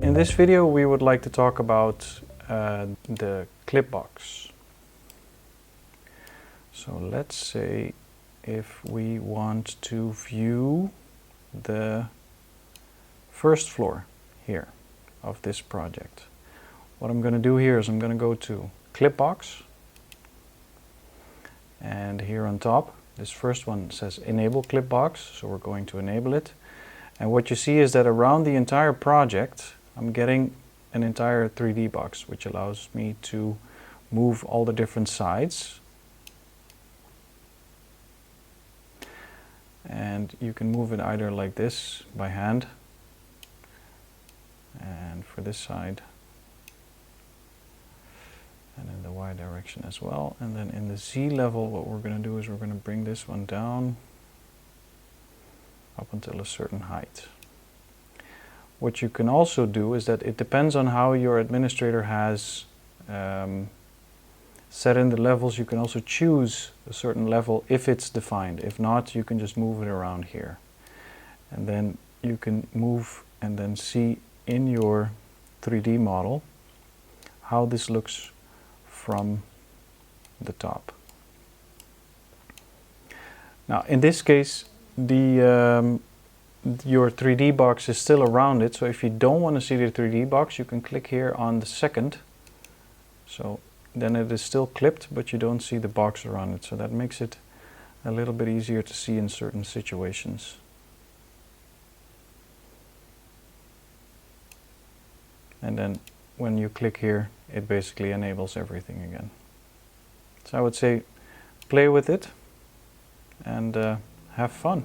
In this video we would like to talk about the clipbox. So let's say if we want to view the first floor here of this project. What I'm going to do here is I'm going to go to clipbox, and here on top this first one says enable clipbox, so we're going to enable it. And what you see is that around the entire project I'm getting an entire 3D box, which allows me to move all the different sides. And you can move it either like this by hand, and for this side, and in the Y direction as well. And then in the Z level, what we're going to do is we're going to bring this one down up until a certain height. What you can also do is that it depends on how your administrator has set in the levels. You can also choose a certain level if it's defined. If not, you can just move it around here. And then you can move and then see in your 3D model how this looks from the top. Now in this case, your 3D box is still around it, so if you don't want to see the 3D box, you can click here on the second. So then it is still clipped, but you don't see the box around it, so that makes it a little bit easier to see in certain situations. And then when you click here, it basically enables everything again. So I would say play with it and have fun.